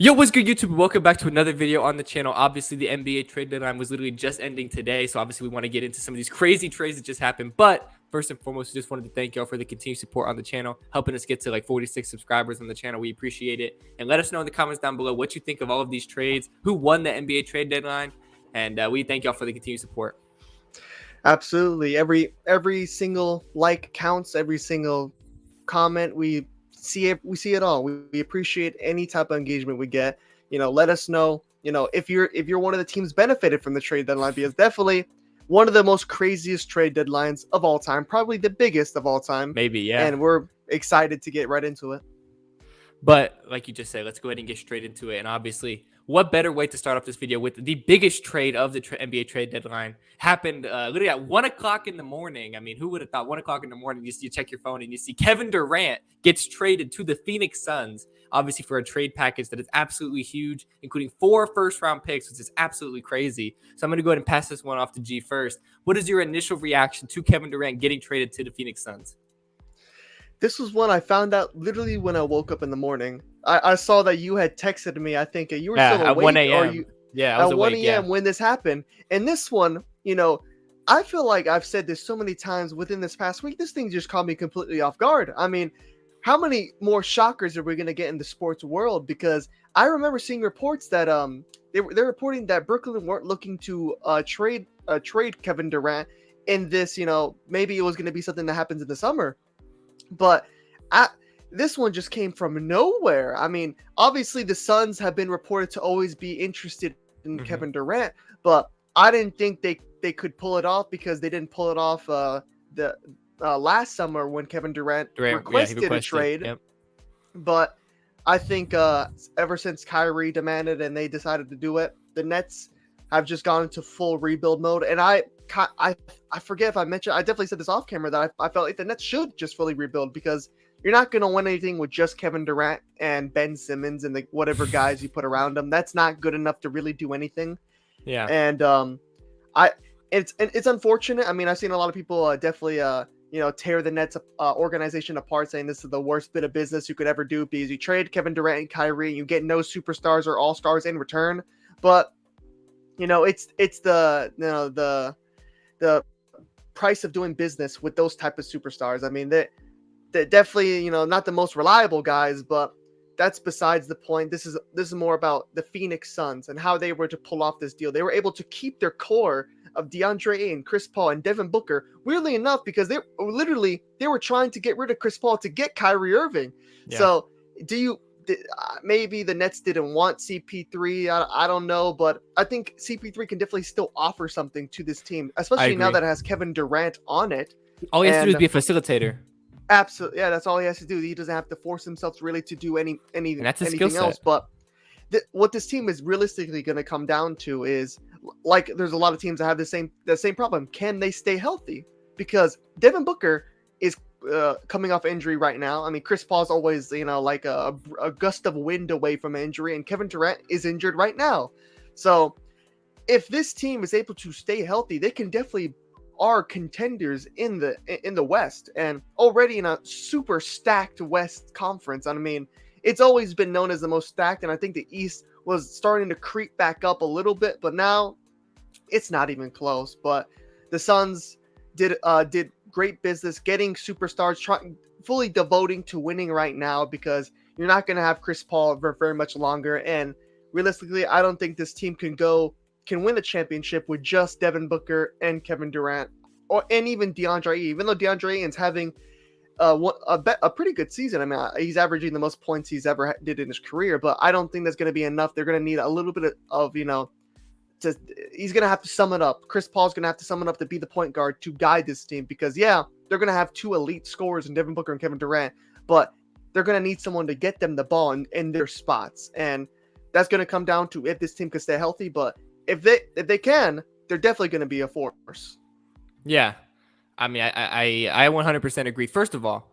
Yo, what's good, YouTube? Welcome back to another video on the channel. Obviously, the NBA trade deadline was literally just ending today, so obviously we want to get into some of these crazy trades that just happened. But first and foremost, we just wanted to thank y'all for the continued support on the channel, helping us get to like 46 subscribers on the channel. We appreciate it. And let us know in the comments down below what you think of all of these trades, who won the NBA trade deadline, and we thank y'all for the continued support. Absolutely. Every single like counts, every single comment we see it all. We appreciate any type of engagement we get. Let us know, if you're one of the teams benefited from the trade deadline, because definitely one of the most craziest trade deadlines of all time, probably the biggest of all time. Maybe, yeah. And we're excited to get right into it. But like you just said, let's go ahead and get straight into it. And obviously, what better way to start off this video with the biggest trade of the NBA trade deadline happened literally at 1 o'clock in the morning. I mean, who would have thought 1 o'clock in the morning, you check your phone and you see Kevin Durant gets traded to the Phoenix Suns, obviously for a trade package that is absolutely huge, including 4 first-round picks, which is absolutely crazy. So I'm going to go ahead and pass this one off to G first. What is your initial reaction to Kevin Durant getting traded to the Phoenix Suns? This was one I found out literally when I woke up in the morning. I saw that you had texted me. I think you were still At awake, 1 or a.m. you Yeah, I was at 1 awake. a.m. Yeah. when this happened. And this one, I feel like I've said this so many times within this past week. This thing just caught me completely off guard. I mean, how many more shockers are we going to get in the sports world? Because I remember seeing reports that they're reporting that Brooklyn weren't looking to trade Kevin Durant in this. Maybe it was going to be something that happens in the summer, but this one just came from nowhere. I mean, obviously the Suns have been reported to always be interested in Kevin Durant, but I didn't think they could pull it off, because they didn't pull it off the last summer when Kevin Durant requested a trade. Yep. But I think ever since Kyrie demanded and they decided to do it, the Nets have just gone into full rebuild mode. And I forget if I mentioned, I definitely said this off camera, that I felt like the Nets should just fully rebuild, because you're not going to win anything with just Kevin Durant and Ben Simmons and whatever guys you put around them. That's not good enough to really do anything. Yeah. And it's unfortunate. I mean, I've seen a lot of people definitely tear the Nets organization apart, saying this is the worst bit of business you could ever do, because you trade Kevin Durant and Kyrie and you get no superstars or all-stars in return. But it's the price of doing business with those type of superstars. I mean, they're definitely, not the most reliable guys, but that's besides the point. This is more about the Phoenix Suns and how they were to pull off this deal. They were able to keep their core of DeAndre Ayton, Chris Paul, and Devin Booker, weirdly enough, because they were trying to get rid of Chris Paul to get Kyrie Irving. Yeah. So maybe the Nets didn't want CP3. I don't know, but I think CP3 can definitely still offer something to this team, especially now that it has Kevin Durant on it. All he has to do is be a facilitator. Absolutely, yeah, that's all he has to do. He doesn't have to force himself really to do anything else. But what this team is realistically going to come down to is, like, there's a lot of teams that have the same problem. Can they stay healthy? Because Devin Booker is coming off injury right now. I mean, Chris Paul's always, like a gust of wind away from an injury, and Kevin Durant is injured right now. So if this team is able to stay healthy, they can definitely are contenders in the West, and already in a super stacked West conference. I mean, it's always been known as the most stacked, and I think the East was starting to creep back up a little bit, but now it's not even close. But the Suns did great business getting superstars, fully devoting to winning right now, because you're not going to have Chris Paul for very much longer. And realistically, I don't think this team can win the championship with just Devin Booker and Kevin Durant, and even DeAndre, even though DeAndre Ayton's having a pretty good season. I mean, he's averaging the most points he's ever did in his career, but I don't think that's going to be enough. They're going to need a little bit of he's going to have to sum it up. Chris Paul's going to have to sum it up to be the point guard to guide this team, because they're going to have two elite scorers in Devin Booker and Kevin Durant, but they're going to need someone to get them the ball in their spots. And that's going to come down to if this team can stay healthy. But if they can, they're definitely going to be a force. Yeah. I mean, I 100% agree. First of all,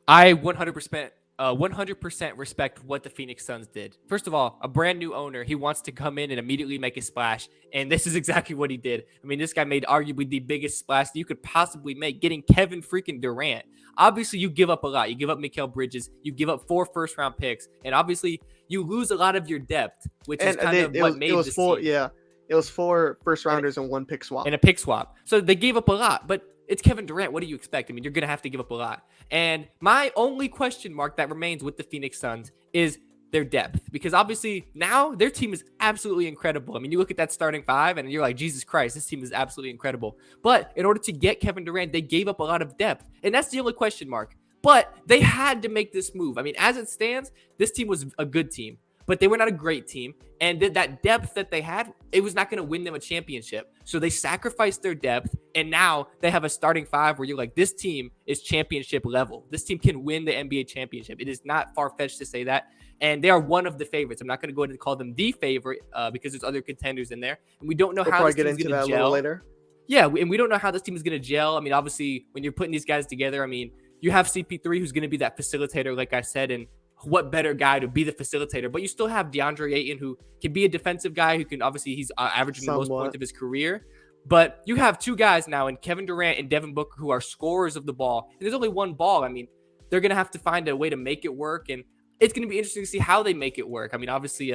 I 100% respect what the Phoenix Suns did. First of all, a brand new owner, he wants to come in and immediately make a splash, and this is exactly what he did. I mean, this guy made arguably the biggest splash that you could possibly make, getting Kevin freaking Durant. Obviously, you give up a lot. You give up Mikal Bridges. You give up 4 first-round picks, and obviously, you lose a lot of your depth, which is kind of it what was, made it was this four, team. yeah. It was 4 first rounders and 1 pick swap. And a pick swap. So they gave up a lot, but it's Kevin Durant. What do you expect? I mean, you're going to have to give up a lot. And my only question mark that remains with the Phoenix Suns is their depth, because obviously now their team is absolutely incredible. I mean, you look at that starting 5 and you're like, Jesus Christ, this team is absolutely incredible. But in order to get Kevin Durant, they gave up a lot of depth. And that's the only question mark. But they had to make this move. I mean, as it stands, this team was a good team, but they were not a great team. And that depth that they had, it was not going to win them a championship. So they sacrificed their depth, and now they have a starting 5 where you're like, this team is championship level. This team can win the NBA championship. It is not far-fetched to say that. And they are one of the favorites. I'm not going to go ahead and call them the favorite because there's other contenders in there. And we don't know how this team is going to gel. A little later. Yeah, and we don't know how this team is going to gel. I mean, obviously, when you're putting these guys together, I mean, you have CP3 who's going to be that facilitator, like I said, and what better guy to be the facilitator? But you still have DeAndre Ayton, who can be a defensive guy, who can obviously he's averaging the most points of his career. But you have 2 guys now in Kevin Durant and Devin Booker who are scorers of the ball. And there's only one ball. I mean, they're going to have to find a way to make it work. And it's going to be interesting to see how they make it work. I mean, obviously,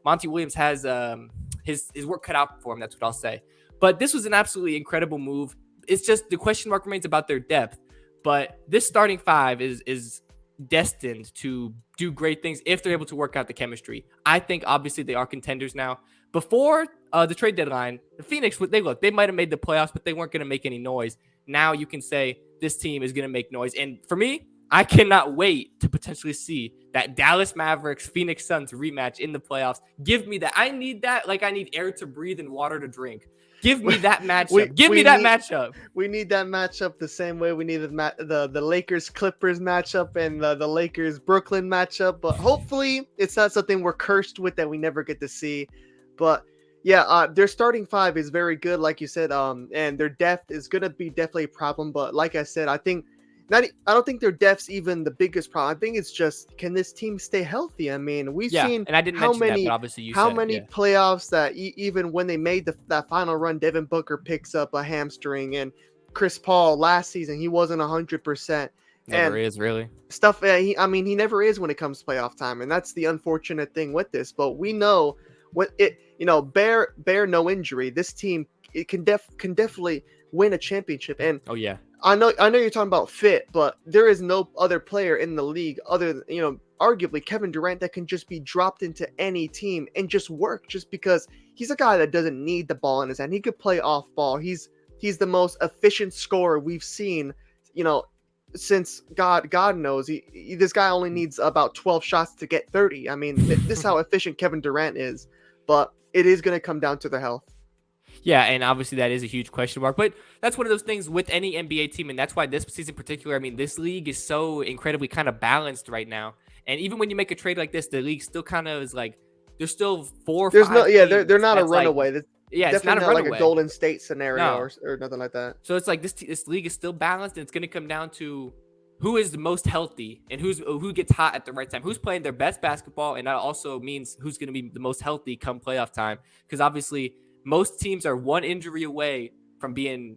Monty Williams has his work cut out for him. That's what I'll say. But this was an absolutely incredible move. It's just the question mark remains about their depth. But this starting 5 is destined to do great things if they're able to work out the chemistry. I think obviously they are contenders now. Before the trade deadline, the Phoenix, they might have made the playoffs, but they weren't going to make any noise. Now you can say this team is going to make noise. And for me, I cannot wait to potentially see that Dallas Mavericks Phoenix Suns rematch in the playoffs. Give me that. I need that like I need air to breathe and water to drink. Give me that matchup. Give me that matchup. We need that matchup the same way we needed the Lakers Clippers matchup and the Lakers Brooklyn matchup. But hopefully it's not something we're cursed with that we never get to see. But yeah, their starting 5 is very good, like you said. And their depth is gonna be definitely a problem. But like I said, I don't think their depth's even the biggest problem. I think it's just, can this team stay healthy? I mean, we've seen and I didn't mention that, but obviously how many playoffs that even when they made that final run, Devin Booker picks up a hamstring, and Chris Paul last season, he wasn't 100%. Never is, really. Stuff. He never is when it comes to playoff time, and that's the unfortunate thing with this. But we know bear no injury, this team can definitely win a championship. And oh yeah. I know you're talking about fit, but there is no other player in the league other than, arguably Kevin Durant that can just be dropped into any team and just work, just because he's a guy that doesn't need the ball in his hand. He could play off ball. He's the most efficient scorer we've seen, since God knows. This guy only needs about 12 shots to get 30. I mean, this is how efficient Kevin Durant is, but it is going to come down to the health. Yeah, and obviously that is a huge question mark, but that's one of those things with any NBA team, and that's why this season in particular, I mean, this league is so incredibly kind of balanced right now. And even when you make a trade like this, the league still kind of is like, there's still 4 or 5 they're not a runaway. It's not a runaway. Like a Golden State scenario or nothing like that. So it's like this league is still balanced, and it's going to come down to who is the most healthy and who gets hot at the right time, who's playing their best basketball, and that also means who's going to be the most healthy come playoff time. Because obviously, most teams are one injury away from being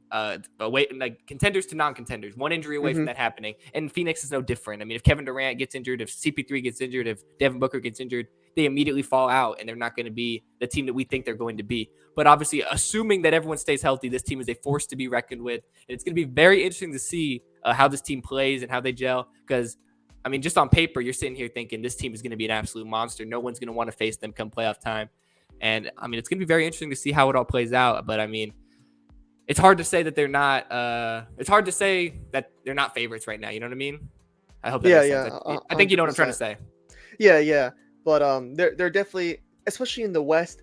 like contenders to non-contenders, one injury away from that happening. And Phoenix is no different. I mean, if Kevin Durant gets injured, if CP3 gets injured, if Devin Booker gets injured, they immediately fall out and they're not going to be the team that we think they're going to be. But obviously, assuming that everyone stays healthy, this team is a force to be reckoned with. And it's going to be very interesting to see how this team plays and how they gel. Because, I mean, just on paper, you're sitting here thinking this team is going to be an absolute monster. No one's going to want to face them come playoff time. And I mean, it's going to be very interesting to see how it all plays out. But I mean, it's hard to say that they're not. It's hard to say that they're not favorites right now. You know what I mean? I hope that makes sense. I think you know what I'm trying to say. Yeah. But they're definitely, especially in the West.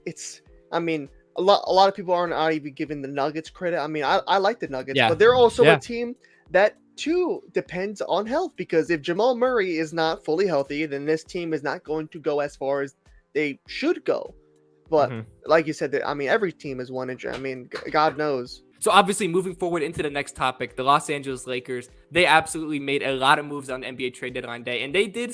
I mean, a lot of people aren't even giving the Nuggets credit. I mean, I like the Nuggets, but they're also a team that too depends on health. Because if Jamal Murray is not fully healthy, then this team is not going to go as far as they should go. But like you said, I mean, every team is one injury. I mean, God knows. So obviously, moving forward into the next topic, the Los Angeles Lakers, they absolutely made a lot of moves on NBA trade deadline day, and they did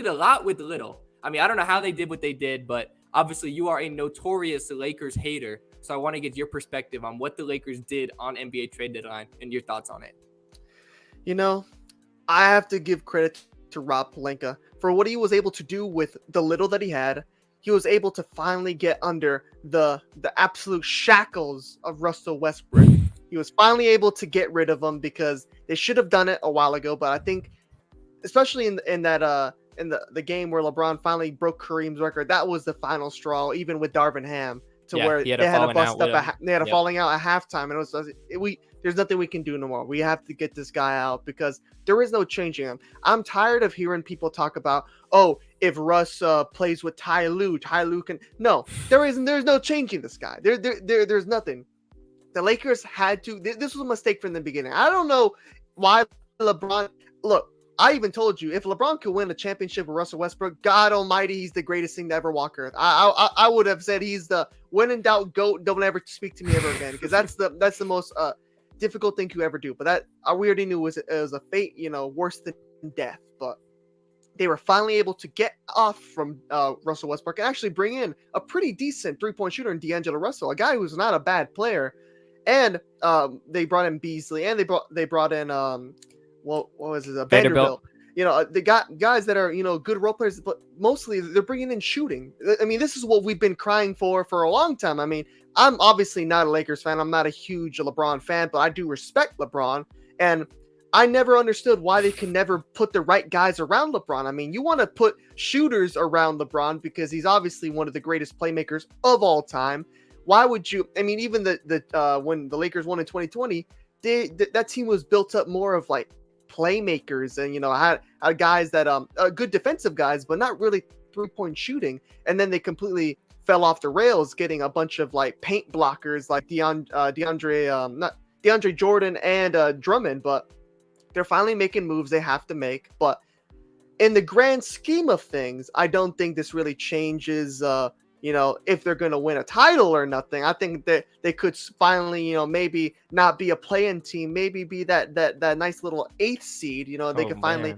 a lot with little. I mean, I don't know how they did what they did, but obviously you are a notorious Lakers hater. So I want to get your perspective on what the Lakers did on NBA trade deadline and your thoughts on it. I have to give credit to Rob Pelinka. for what he was able to do with the little that he had, he was able to finally get under the absolute shackles of Russell Westbrook. He was finally able to get rid of him because they should have done it a while ago. But I think, especially in the game where LeBron finally broke Kareem's record, that was the final straw. Even with Darvin Ham, where they had a bust up, they had a falling out at halftime, and there's nothing we can do no more. We have to get this guy out because there is no changing him. I'm tired of hearing people talk about, oh, if Russ plays with Ty Lue can. No, there's no changing this guy. There's nothing. The Lakers had to. This was a mistake from the beginning. I don't know why LeBron. Look, I even told you, if LeBron could win a championship with Russell Westbrook, God Almighty, he's the greatest thing to ever walk Earth. I would have said he's the when in doubt GOAT. Don't ever speak to me ever again, because that's the most difficult thing to ever do. But that we already knew it was a fate, worse than death. But they were finally able to get off from Russell Westbrook and actually bring in a pretty decent 3-point shooter in D'Angelo Russell, a guy who's not a bad player. And they brought in Beasley, and they brought in what was it? Vanderbilt. They got guys that are good role players, but mostly they're bringing in shooting. I mean, this is what we've been crying for a long time. I mean, I'm obviously not a Lakers fan. I'm not a huge LeBron fan, but I do respect LeBron, and I never understood why they can never put the right guys around LeBron. I mean, you want to put shooters around LeBron because he's obviously one of the greatest playmakers of all time. Why would you? I mean, even when the Lakers won in 2020, that team was built up more of like playmakers, and had guys that good defensive guys, but not really 3-point shooting. And then they completely fell off the rails, getting a bunch of like paint blockers like DeAndre Jordan and Drummond. But they're finally making moves they have to make. But in the grand scheme of things, I don't think this really changes if they're going to win a title or nothing. I think that they could finally, maybe not be a play-in team, maybe be that nice little 8th seed. They could finally,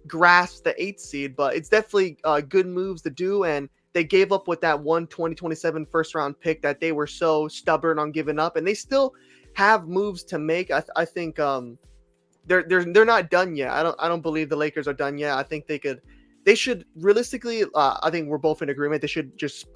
grasp the 8th seed. But it's definitely good moves to do, and they gave up with that 2027 first-round pick that they were so stubborn on giving up, and they still have moves to make. I think they're not done yet. I don't believe the Lakers are done yet. I think they should realistically, I think we're both in agreement, they should just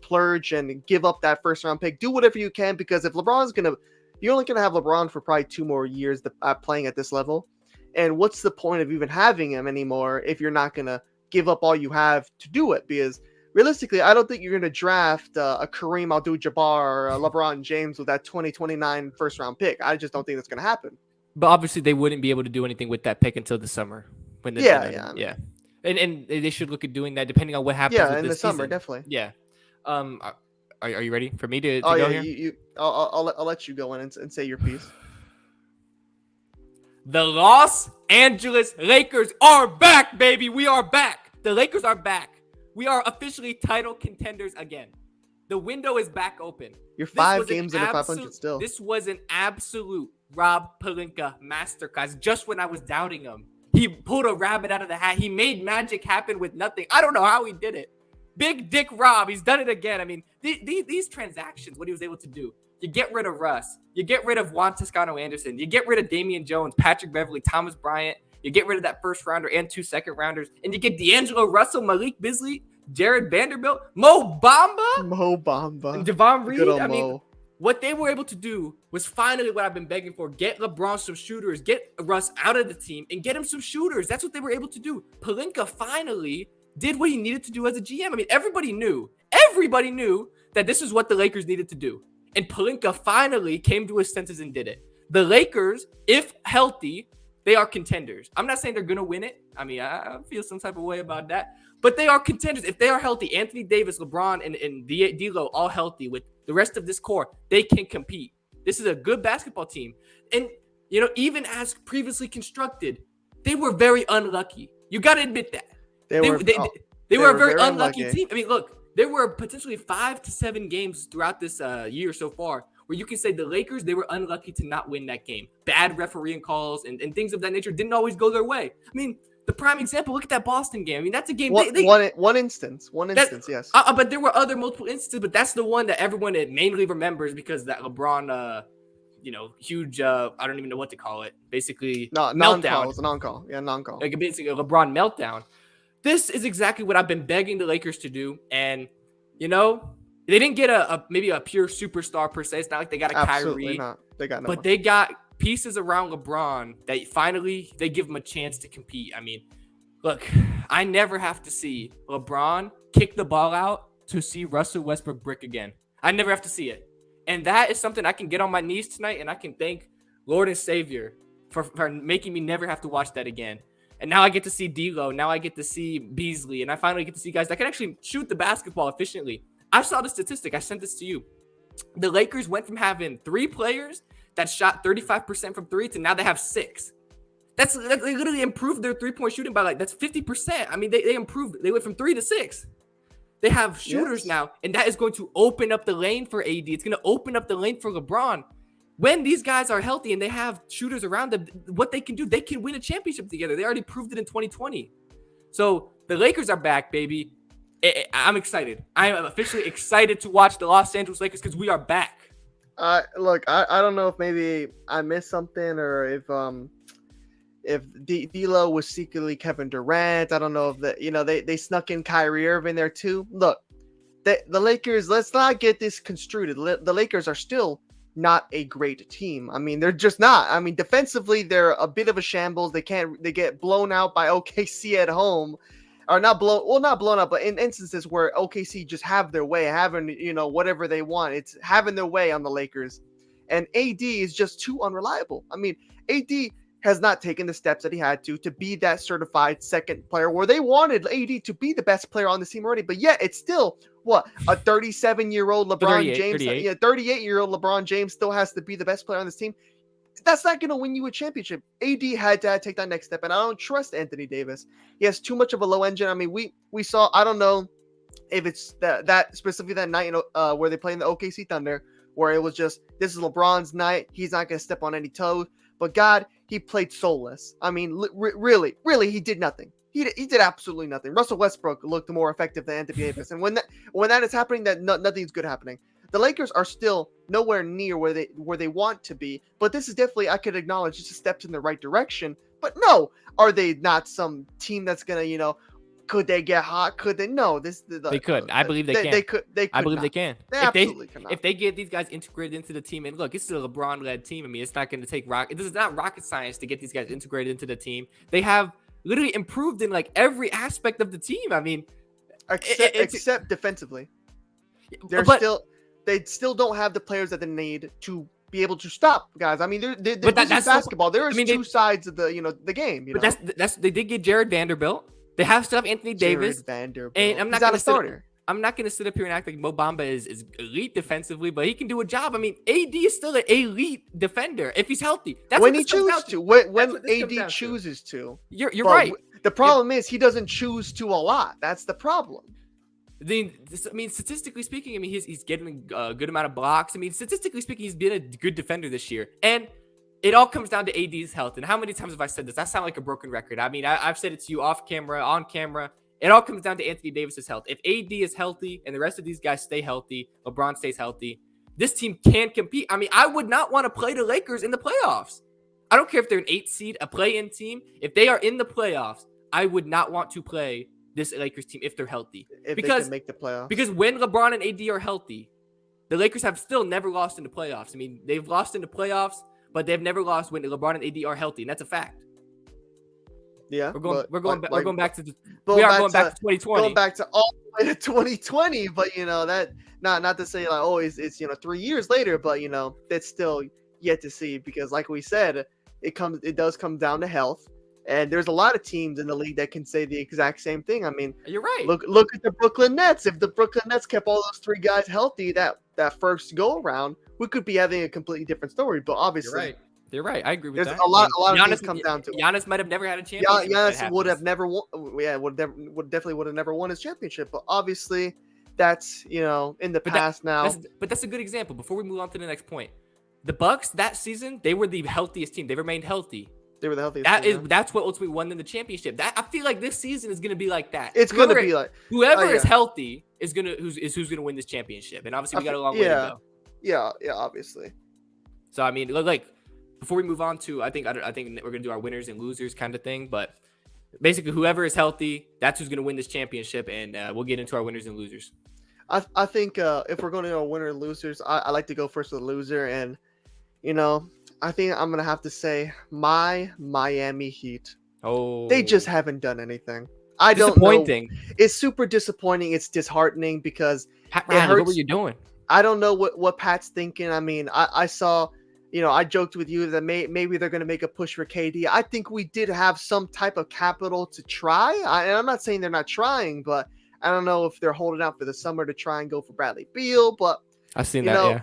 plurge and give up that first round pick. Do whatever you can, because if you're only going to have LeBron for probably 2 more years playing at this level. And what's the point of even having him anymore if you're not going to give up all you have to do it? Because realistically, I don't think you're going to draft a Kareem Abdul-Jabbar or a LeBron James with that 2029 first round pick. I just don't think that's going to happen. But obviously, they wouldn't be able to do anything with that pick until the summer. Yeah. And they should look at doing that depending on what happens. Yeah, in the summer, definitely. Yeah. Are you ready for me to go here? I'll let you go in and say your piece. The Los Angeles Lakers are back, baby. We are back. The Lakers are back. We are officially title contenders again. The window is back open. You're 5 games under 500 still. This was an absolute Rob Pelinka masterclass. Just when I was doubting him, he pulled a rabbit out of the hat. He made magic happen with nothing. I don't know how he did it. Big Dick Rob, he's done it again. I mean, these transactions, what he was able to do. You get rid of Russ. You get rid of Juan Toscano-Anderson. You get rid of Damian Jones, Patrick Beverley, Thomas Bryant. You get rid of that first rounder and 2 second rounders. And you get D'Angelo Russell, Malik Beasley, Jared Vanderbilt, Mo Bamba, and Devon Reed. I mean, what they were able to do was finally what I've been begging for. Get LeBron some shooters, get Russ out of the team, and get him some shooters. That's what they were able to do. Pelinka finally did what he needed to do as a GM. I mean, everybody knew that this is what the Lakers needed to do. And Pelinka finally came to his senses and did it. The Lakers, if healthy, they are contenders. I'm not saying they're going to win it. I mean, I feel some type of way about that. But they are contenders. If they are healthy, Anthony Davis, LeBron, and D'Lo all healthy with the rest of this core, they can compete. This is a good basketball team. And, even as previously constructed, they were very unlucky. You got to admit that. They were a very unlucky team. I mean, look, there were potentially 5 to 7 games throughout this year so far where you can say the Lakers, they were unlucky to not win that game. Bad refereeing calls and things of that nature didn't always go their way. I mean, the prime example, look at that Boston game. I mean, that's a game. One instance, yes. But there were other multiple instances, but that's the one that everyone mainly remembers because that LeBron, huge, I don't even know what to call it. Basically, meltdown. It's a non-call. Yeah, non-call. Like basically a LeBron meltdown. this is exactly what I've been begging the Lakers to do. And, you know, they didn't get maybe a pure superstar per se. It's not like they got a Absolutely Kyrie. not. They got no but one. They got pieces around LeBron that finally they give him a chance to compete. I mean, look, I never have to see LeBron kick the ball out to see Russell Westbrook brick again. I never have to see it. And that is something I can get on my knees tonight, and I can thank Lord and Savior for making me never have to watch that again. And now I get to see D'Lo. Now I get to see Beasley. And I finally get to see guys that can actually shoot the basketball efficiently. I saw the statistic. I sent this to you. The Lakers went from having 3 players that shot 35% from 3 to now they have 6. They literally improved their 3-point shooting by that's 50%. I mean, they improved. They went from 3 to 6. They have shooters now, and that is going to open up the lane for AD. It's going to open up the lane for LeBron. When these guys are healthy and they have shooters around them, what they can do, they can win a championship together. They already proved it in 2020. So the Lakers are back, baby. I'm excited. I am officially excited to watch the Los Angeles Lakers because we are back. Look, I don't know if maybe I missed something or if D'Lo was secretly Kevin Durant. I don't know if they snuck in Kyrie Irving there too. Look, the Lakers, let's not get this construed. The Lakers are still not a great team. I mean, they're just not. I mean, defensively, they're a bit of a shambles. They get blown out by OKC at home. Or not blown up, but in instances where OKC just have their way, having, whatever they want. It's having their way on the Lakers. And AD is just too unreliable. I mean, AD has not taken the steps that he had to be that certified second player where they wanted AD to be the best player on the team already. But yet it's still, a 37-year-old LeBron James, 38-year-old LeBron James still has to be the best player on this team. That's not going to win you a championship. AD had to take that next step, and I don't trust Anthony Davis. He has too much of a low engine. I mean, we saw, I don't know if it's that specifically that night where they played in the OKC Thunder, where it was just, this is LeBron's night. He's not going to step on any toes. But God, he played soulless. I mean, really, he did nothing. He did absolutely nothing. Russell Westbrook looked more effective than Anthony Davis, and when that is happening, nothing's good happening. The Lakers are still nowhere near where they want to be, but this is definitely, I could acknowledge, just a step in the right direction. But no, are they not some team that's gonna, could they get hot? Could they? No, they could. I believe they can. They could. I believe not. They can. They absolutely cannot. If they get these guys integrated into the team, and look, it's a LeBron-led team. I mean, it's not going to take It is not rocket science to get these guys integrated into the team. They have literally improved in every aspect of the team. I mean, except defensively, they still don't have the players that they need to be able to stop guys. I mean, that's basketball. There is two sides of the game. But that's they did get Jared Vanderbilt. They have stuff Anthony Davis. Vanderbilt. And I'm not going to starter. I'm not going to sit up here and act like Mo Bamba is elite defensively, but he can do a job. I mean, AD is still an elite defender if he's healthy. That's when he chooses to. When AD chooses to. You're right. The problem is he doesn't choose to a lot. That's the problem. I mean, statistically speaking, I mean, he's getting a good amount of blocks. I mean, statistically speaking, he's been a good defender this year. And it all comes down to AD's health. And how many times have I said this? I sound like a broken record. I mean, I've said it to you off camera, on camera. It all comes down to Anthony Davis's health. If AD is healthy and the rest of these guys stay healthy, LeBron stays healthy, this team can compete. I mean, I would not want to play the Lakers in the playoffs. I don't care if they're an 8 seed, a play-in team. If they are in the playoffs, I would not want to play this Lakers team if they're healthy. If they can make the playoffs. Because when LeBron and AD are healthy, the Lakers have still never lost in the playoffs. I mean, they've lost in the playoffs, but they've never lost when LeBron and AD are healthy, and that's a fact. Yeah, we're going back to 2020. Going back to all the way to 2020, but that not to say it's 3 years later, but that's still yet to see, because like we said, it does come down to health. And there's a lot of teams in the league that can say the exact same thing. I mean, you're right. Look at the Brooklyn Nets. If the Brooklyn Nets kept all those 3 guys healthy that first go around, we could be having a completely different story. But obviously, you're right. I agree with that. A lot of things come down to it. Giannis might have never had a championship. Giannis would have never won. Yeah, would have never won his championship. But obviously, that's in the past now. But that's a good example. Before we move on to the next point, the Bucks that season, they were the healthiest team. They remained healthy. They were the healthiest. That's what ultimately won them the championship. I feel like this season is going to be like that. It's going to be like whoever is healthy is who's going to win this championship. And obviously, we got a long way to go. Yeah, obviously. So I mean, like before we move on to, I think we're going to do our winners and losers kind of thing. But basically whoever is healthy, that's who's going to win this championship. And we'll get into our winners and losers. I think if we're going to go winner and losers, I like to go first with the loser. And, I think I'm going to have to say my Miami Heat. Oh, they just haven't done anything. I don't know. It's super disappointing. It's disheartening because Pat Riley, what were you doing? I don't know what Pat's thinking. I mean, I saw, I joked with you that maybe they're going to make a push for KD. I think we did have some type of capital to try. And I'm not saying they're not trying, but I don't know if they're holding out for the summer to try and go for Bradley Beal. But I've seen that. Yeah.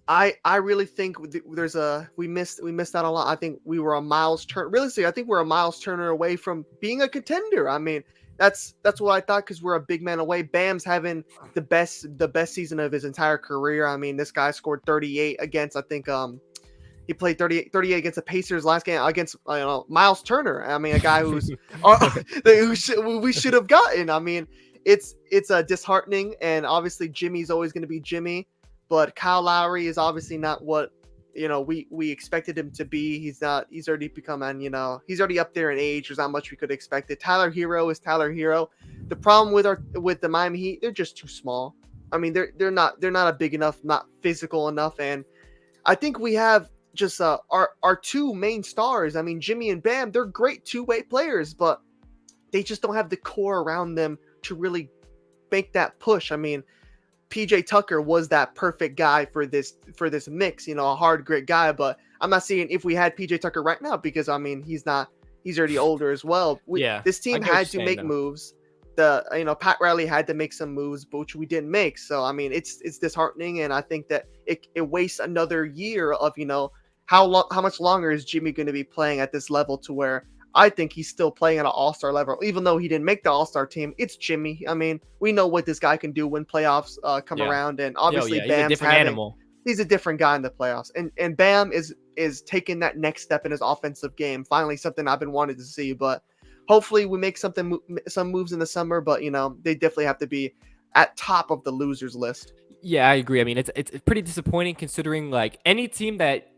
I really think we missed out a lot. I think we were a Miles Turner. Realistically, I think we're a Miles Turner away from being a contender. I mean, that's what I thought because we're a big man away. Bam's having the best season of his entire career. I mean, this guy scored 38 against, I think he played 38 against the Pacers last game against Miles Turner. I mean, a guy who's we should have gotten. I mean, it's disheartening, and obviously Jimmy's always going to be Jimmy. But Kyle Lowry is obviously not what we expected him to be. He's not. He's already become he's already up there in age. There's not much we could expect. Tyler Hero is Tyler Hero. The problem with the Miami Heat, they're just too small. I mean, they're not a big enough, not physical enough, and I think we have just our two main stars. I mean, Jimmy and Bam, they're great two-way players, but they just don't have the core around them to really make that push. I mean, PJ Tucker was that perfect guy for this mix, a hard grit guy, but I'm not seeing if we had PJ Tucker right now because I mean he's already older as well. This team had to make moves. Pat Riley had to make some moves, which we didn't make. So I mean it's disheartening, and I think that it wastes another year of how much longer is Jimmy going to be playing at this level to where I think he's still playing at an all-star level, even though he didn't make the all-star team. It's Jimmy. I mean, we know what this guy can do when playoffs come around, and obviously Bam's he's a different animal. He's a different guy in the playoffs, and Bam is taking that next step in his offensive game. Finally, something I've been wanting to see. But hopefully, we make some moves in the summer. But they definitely have to be at top of the losers list. Yeah, I agree. I mean, it's pretty disappointing considering like any team that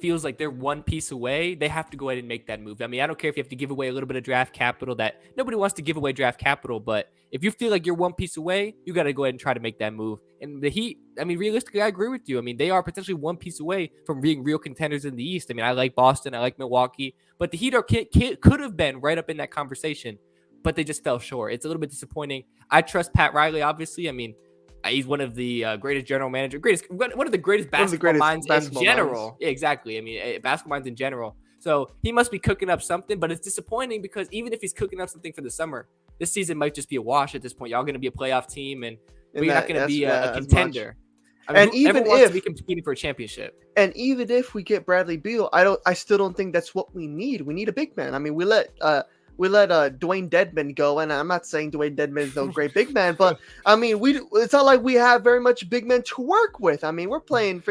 feels like they're one piece away, they have to go ahead and make that move. I mean, I don't care if you have to give away a little bit of draft capital. That nobody wants to give away draft capital, but if you feel like you're one piece away, you got to go ahead and try to make that move. And the Heat, I mean, realistically, I agree with you. I mean, they are potentially one piece away from being real contenders in the East. I mean, I like Boston, I like Milwaukee, but the Heat could have been right up in that conversation, but they just fell short. It's a little bit disappointing. I trust Pat Riley, obviously. I mean, he's one of the greatest general manager, one of the greatest basketball minds in general. Yeah, exactly. I mean, basketball minds in general. So he must be cooking up something, but it's disappointing because even if he's cooking up something for the summer, this season might just be a wash at this point. Y'all going to be a playoff team, and we're not going to be a contender. I mean, and even wants to be competing for a championship. And even if we get Bradley Beal, I still don't think that's what we need. We need a big man. I mean, we let Dwayne Dedmon go, and I'm not saying Dwayne Dedmon is no great big man, but I mean, it's not like we have very much big men to work with. I mean, we're playing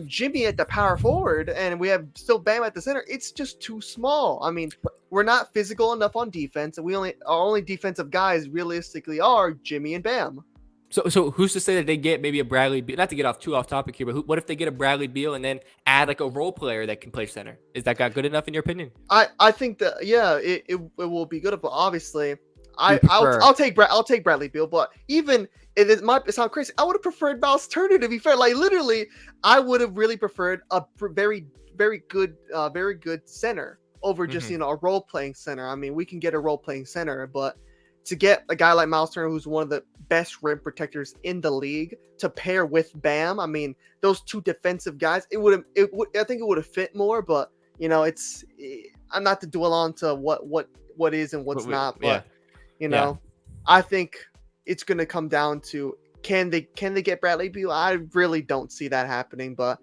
Jimmy at the power forward, and we have still Bam at the center. It's just too small. I mean, we're not physical enough on defense, and our only defensive guys realistically are Jimmy and Bam. So who's to say that they get maybe a Bradley Beal? Not to get too off topic here, but what if they get a Bradley Beal and then add like a role player that can play center? Is that guy good enough in your opinion? I think that it will be good, but obviously I'll take Bradley Beal. But even it might sound crazy, I would have preferred Miles Turner, to be fair. Like literally, I would have really preferred a very good center over just a role playing center. I mean, we can get a role playing center, but to get a guy like Miles Turner, who's one of the best rim protectors in the league, to pair with Bam, I mean, those two defensive guys, I think it would have fit more. But I'm not to dwell on to what is and what's not. But I think it's going to come down to can they get Bradley Beal? I really don't see that happening, but.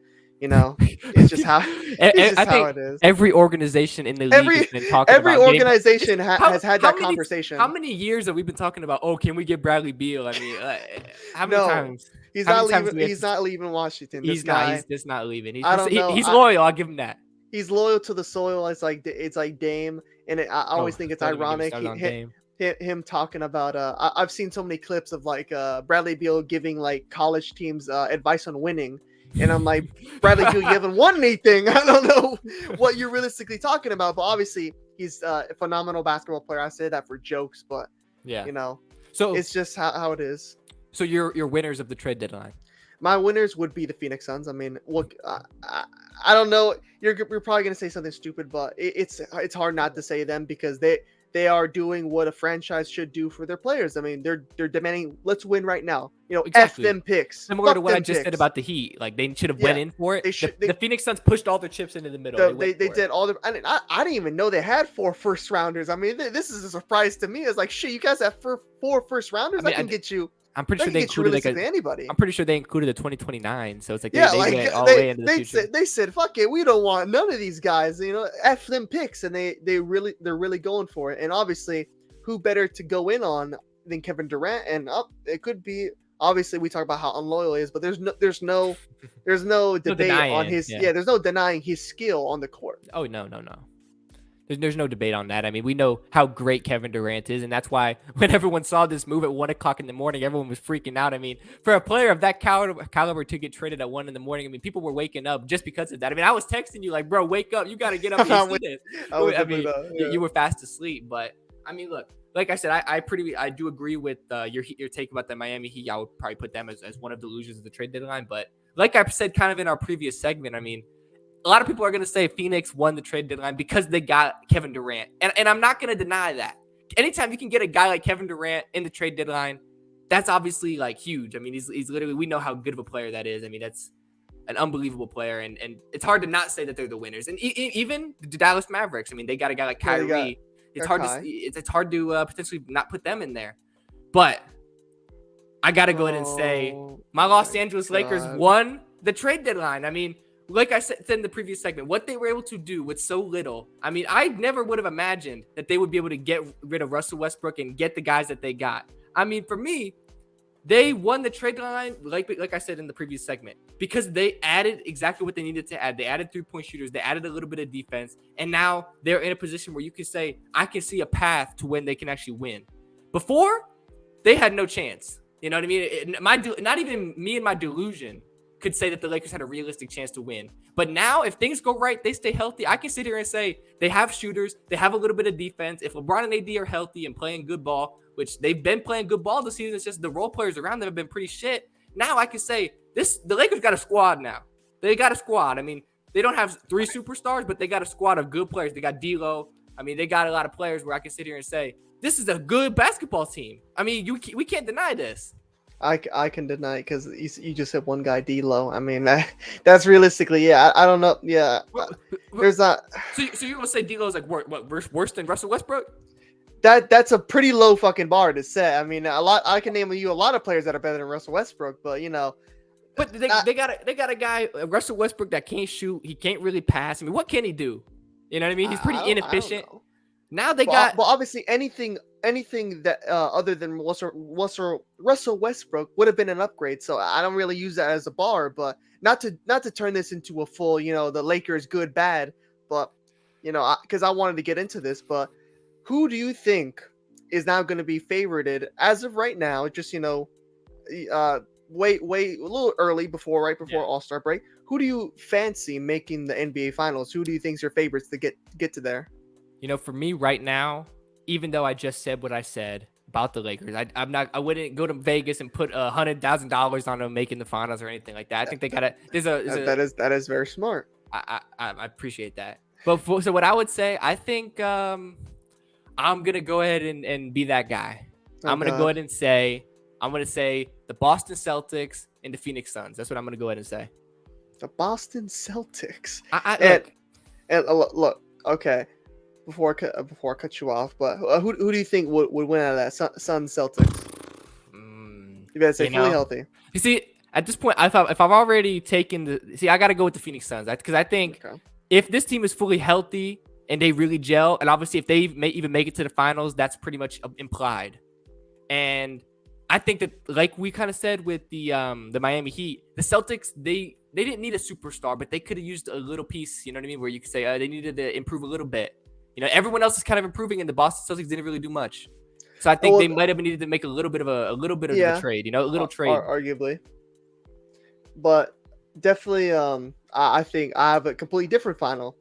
It's just how it is. Every organization in the league has been talking about organization has had that conversation. How many years have we been talking about? Oh, can we get Bradley Beal? I mean, how many times? He's not leaving. He's not leaving Washington. He's just not leaving. He's loyal. I'll give him that. He's loyal to the soil. It's like Dame, and I always think it's ironic. Him talking about I've seen so many clips of like Bradley Beal giving like college teams advice on winning. And I'm like, Bradley Beal, you haven't won anything. I don't know what you're realistically talking about, but obviously he's a phenomenal basketball player. I say that for jokes, but yeah, so it's just how it is. So your winners of the trade deadline. My winners would be the Phoenix Suns. I mean, look, I don't know. You're probably gonna say something stupid, but it's hard not to say them because they are doing what a franchise should do for their players. I mean, they're demanding, let's win right now. Exactly. F them picks. Similar to what I just said about the Heat. Like they should have went in for it. The Phoenix Suns pushed all their chips into the middle. They did all their. I didn't even know they had 4 first rounders. I mean, this is a surprise to me. It's like, shit, you guys have 4 first rounders. I can get you. I'm pretty sure they included anybody. I'm pretty sure they included the 2029. So it's like they went all the way into the future. They said, fuck it, we don't want none of these guys. F them picks, and they're really going for it. And obviously, who better to go in on than Kevin Durant? And it could be. Obviously, we talk about how unloyal he is, but there's no debate on his. There's no denying his skill on the court. Oh no. There's no debate on that. I mean, we know how great Kevin Durant is, and that's why when everyone saw this move at 1 o'clock in the morning, everyone was freaking out. I mean, for a player of that caliber to get traded at 1 in the morning, I mean, people were waking up just because of that. I mean, I was texting you like, bro, wake up. You got to get up and see this. I mean, you were fast asleep. But, I mean, look, like I said, I do agree with your take about the Miami Heat. I would probably put them as one of the losers of the trade deadline. But like I said kind of in our previous segment, I mean, a lot of people are going to say Phoenix won the trade deadline because they got Kevin Durant. And I'm not going to deny that. Anytime you can get a guy like Kevin Durant in the trade deadline, that's obviously like huge. I mean, he's literally, we know how good of a player that is. I mean, that's an unbelievable player. And it's hard to not say that they're the winners. And even the Dallas Mavericks, I mean, they got a guy like Kyrie. It's hard to potentially not put them in there. But I got to go ahead and say my Los Angeles Lakers won the trade deadline. I mean, like I said in the previous segment, what they were able to do with so little. I mean, I never would have imagined that they would be able to get rid of Russell Westbrook and get the guys that they got. I mean, for me, they won the trade deadline, like I said in the previous segment, because they added exactly what they needed to add. They added 3-point shooters. They added a little bit of defense. And now they're in a position where you can say, I can see a path to when they can actually win. Before, they had no chance. You know what I mean? Not even me and my delusion could say that the Lakers had a realistic chance to win. But now, if things go right, they stay healthy, I can sit here and say they have shooters, they have a little bit of defense. If LeBron and AD are healthy and playing good ball, which they've been playing good ball this season, it's just the role players around them have been pretty shit. Now I can say the Lakers got a squad now. They got a squad. I mean, they don't have 3 superstars, but they got a squad of good players. They got D'Lo. I mean, they got a lot of players where I can sit here and say, this is a good basketball team. I mean, we can't deny this. I can deny it because you just said one guy, D'Lo. I mean, that's realistically, yeah. I don't know, yeah. There's not. So you're gonna say D'Lo is like worse than Russell Westbrook? That's a pretty low fucking bar to set. I mean, I can name you a lot of players that are better than Russell Westbrook, but But they got a guy, Russell Westbrook, that can't shoot. He can't really pass. I mean, what can he do? You know what I mean? He's pretty inefficient. Now but obviously anything that other than Russell Westbrook would have been an upgrade. So I don't really use that as a bar, but not to turn this into a full, the Lakers good bad, but because I wanted to get into this, but who do you think is now going to be favorited as of right now? Just wait a little early before All-Star break. Who do you fancy making the NBA Finals? Who do you think is your favorites to get to there? For me right now, even though I just said what I said about the Lakers, I wouldn't go to Vegas and put $100,000 on them making the finals or anything like that. I think they gotta. That is very smart. I appreciate that. But so what I would say, I think I'm gonna go ahead and be that guy. I'm gonna go ahead and say the Boston Celtics and the Phoenix Suns. That's what I'm gonna go ahead and say. The Boston Celtics. Look, okay. Before I cut you off, but who do you think would win out of that Suns Celtics? You better say fully healthy. You see, at this point, if I've already taken I got to go with the Phoenix Suns because I think if this team is fully healthy and they really gel, and obviously if they even make it to the finals, that's pretty much implied. And I think that, like we kind of said with the Miami Heat, the Celtics, they didn't need a superstar, but they could have used a little piece. You know what I mean? Where you could say they needed to improve a little bit. Everyone else is kind of improving, and the Boston Celtics didn't really do much. So I think they might have needed to make a little bit of a trade, a little trade. Arguably. But definitely, I think I have a completely different final.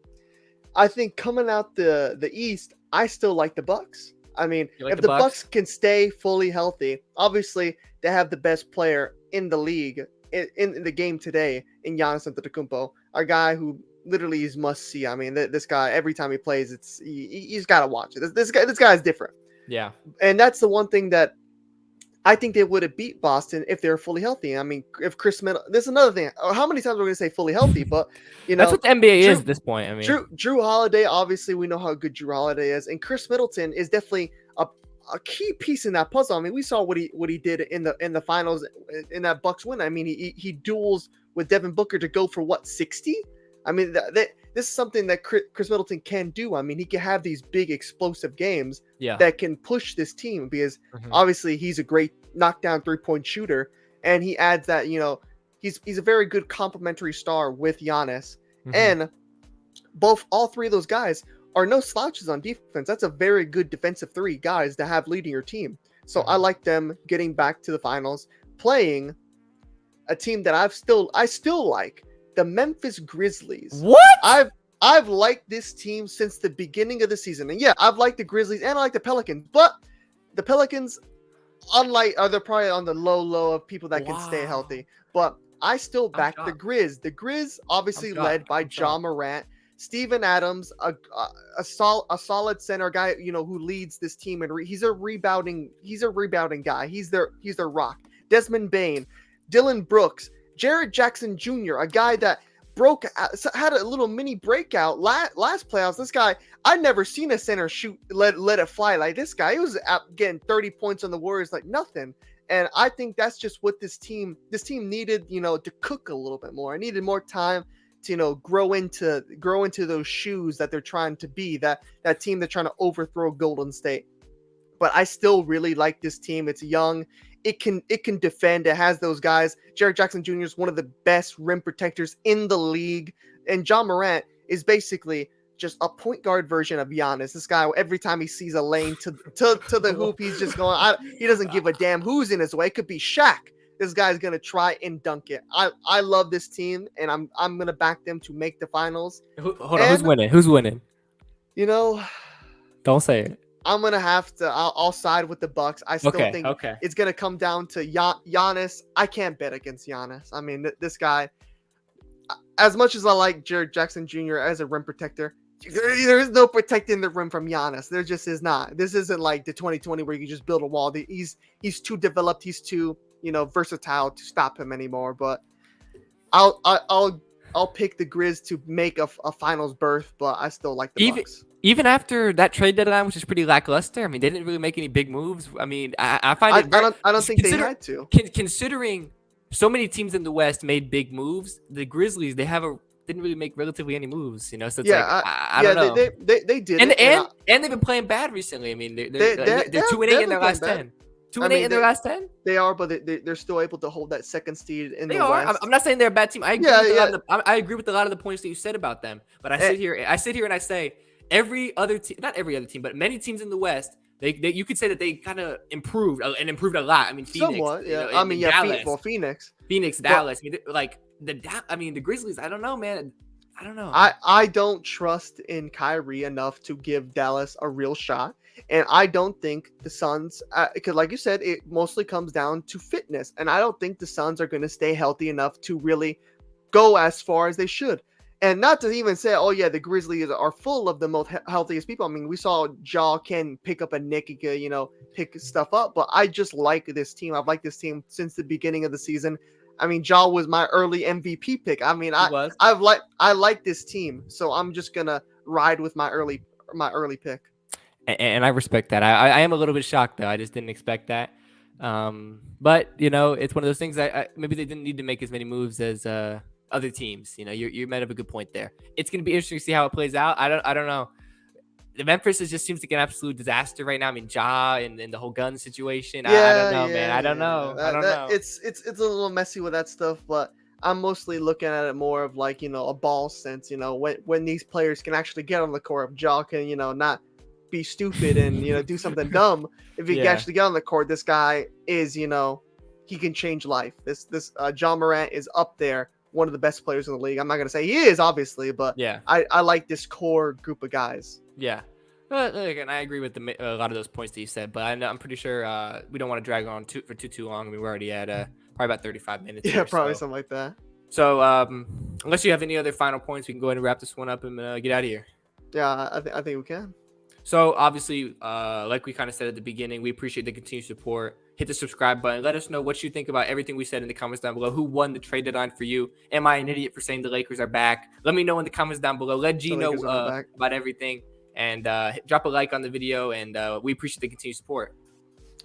I think coming out the East, I still like the Bucks. I mean, like if the Bucks can stay fully healthy, obviously they have the best player in the league in the game today in Giannis Antetokounmpo, a guy who literally is must see. I mean, this guy every time he plays, he's got to watch it. This guy is different. Yeah, and that's the one thing that I think they would have beat Boston if they were fully healthy. I mean, if Chris Middleton, this is another thing. How many times we're going to say fully healthy? But that's what the NBA is at this point. I mean, Drew Holiday, obviously, we know how good Drew Holiday is, and Chris Middleton is definitely a key piece in that puzzle. I mean, we saw what he did in the finals in that Bucks win. I mean, he duels with Devin Booker to go for what 60. I mean, this is something that Chris Middleton can do. I mean, he can have these big explosive games that can push this team because obviously he's a great knockdown 3-point shooter, and he adds that, he's a very good complementary star with Giannis. And all three of those guys are no slouches on defense. That's a very good defensive three guys to have leading your team. So I like them getting back to the finals, playing a team that I still like, the Memphis Grizzlies. What? I've liked this team since the beginning of the season. And yeah, I've liked the Grizzlies and I like the Pelicans, but the Pelicans, they're probably on the low of people that can stay healthy. But I still back the Grizz. The Grizz obviously led by Ja Morant, Steven Adams, a solid center guy, who leads this team, and he's a rebounding guy. He's their rock. Desmond Bane, Dylan Brooks, Jared Jackson Jr., a guy that had a little mini breakout last playoffs. This guy, I'd never seen a center let it fly like this guy. He was getting 30 points on the Warriors like nothing. And I think that's just what this team needed, to cook a little bit more. I needed more time to, grow into those shoes that they're trying to be, that team they're trying to overthrow Golden State. But I still really like this team. It's young. It can defend. It has those guys. Jared Jackson Jr. is one of the best rim protectors in the league. And Ja Morant is basically just a point guard version of Giannis. This guy, every time he sees a lane to the hoop, he's just going, he doesn't give a damn who's in his way. It could be Shaq. This guy's going to try and dunk it. I love this team, and I'm going to back them to make the finals. Hold on, who's winning? Don't say it. I'm going to have to, I'll side with the Bucks. I still think it's going to come down to Giannis. I can't bet against Giannis. I mean, this guy, as much as I like Jared Jackson Jr. as a rim protector, there is no protecting the rim from Giannis. There just is not. This isn't like the 2020 where you can just build a wall. He's too developed. He's too, versatile to stop him anymore. But I'll pick the Grizz to make a finals berth, but I still like the Bucks. Even after that trade deadline, which is pretty lackluster, I mean, they didn't really make any big moves. I mean, I find it. I don't think they had to. Considering so many teams in the West made big moves, the Grizzlies didn't really make relatively any moves. So it's I don't know. They did, and they've been playing bad recently. I mean, they're 2-8 in their last 10. 2-8 in their last 10. They are, but they're still able to hold that second seed in the West. I'm not saying they're a bad team. I agree with a lot of the points that you said about them. But I sit here and I say every other team, not every other team, but many teams in the West, you could say that they kind of improved a lot. I mean, Phoenix. Somewhat, yeah. Dallas, Phoenix, Dallas. I mean, the Grizzlies. I don't know, man. I don't know. I don't trust in Kyrie enough to give Dallas a real shot. And I don't think the Suns, because like you said, it mostly comes down to fitness. And I don't think the Suns are going to stay healthy enough to really go as far as they should. And not to even say, oh yeah, the Grizzlies are full of the most healthiest people. I mean, we saw Ja can pick up a nick, pick stuff up. But I just like this team. I've liked this team since the beginning of the season. I mean, Ja was my early MVP pick. I mean, I like this team, so I'm just gonna ride with my early pick. And I respect that. I am a little bit shocked though. I just didn't expect that. But it's one of those things that maybe they didn't need to make as many moves as other teams. You might have a good point there. It's gonna be interesting to see how it plays out. I don't know. The Memphis just seems like an absolute disaster right now. I mean, Ja and the whole gun situation. I don't know, man. I don't know. It's a little messy with that stuff, but I'm mostly looking at it more of like, a ball sense, when these players can actually get on the court. If Ja can, not be stupid and, do something dumb. If he can actually get on the court, this guy is, he can change life. This Ja Morant is up there one of the best players in the league. I'm not gonna say he is, obviously, but yeah, I like this core group of guys. Yeah. And I agree with a lot of those points that you said, but I'm pretty sure we don't want to drag on for too long. I mean, we're already at probably about 35 minutes. Yeah, here, probably something like that. So unless you have any other final points, we can go ahead and wrap this one up and get out of here. Yeah, I think we can. So obviously, like we kind of said at the beginning, we appreciate the continued support. Hit the subscribe button. Let us know what you think about everything we said in the comments down below. Who won the trade deadline for you? Am I an idiot for saying the Lakers are back? Let me know in the comments down below. Let G know about everything. And drop a like on the video. And we appreciate the continued support.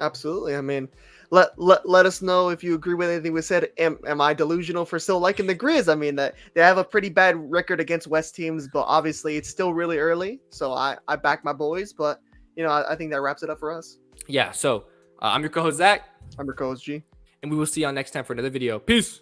Absolutely. I mean, let us know if you agree with anything we said. Am I delusional for still liking the Grizz? I mean, that they have a pretty bad record against West teams, but obviously it's still really early. So I back my boys, but I think that wraps it up for us. Yeah. So I'm your co-host Zach. I'm your co-host G. And we will see y'all next time for another video. Peace.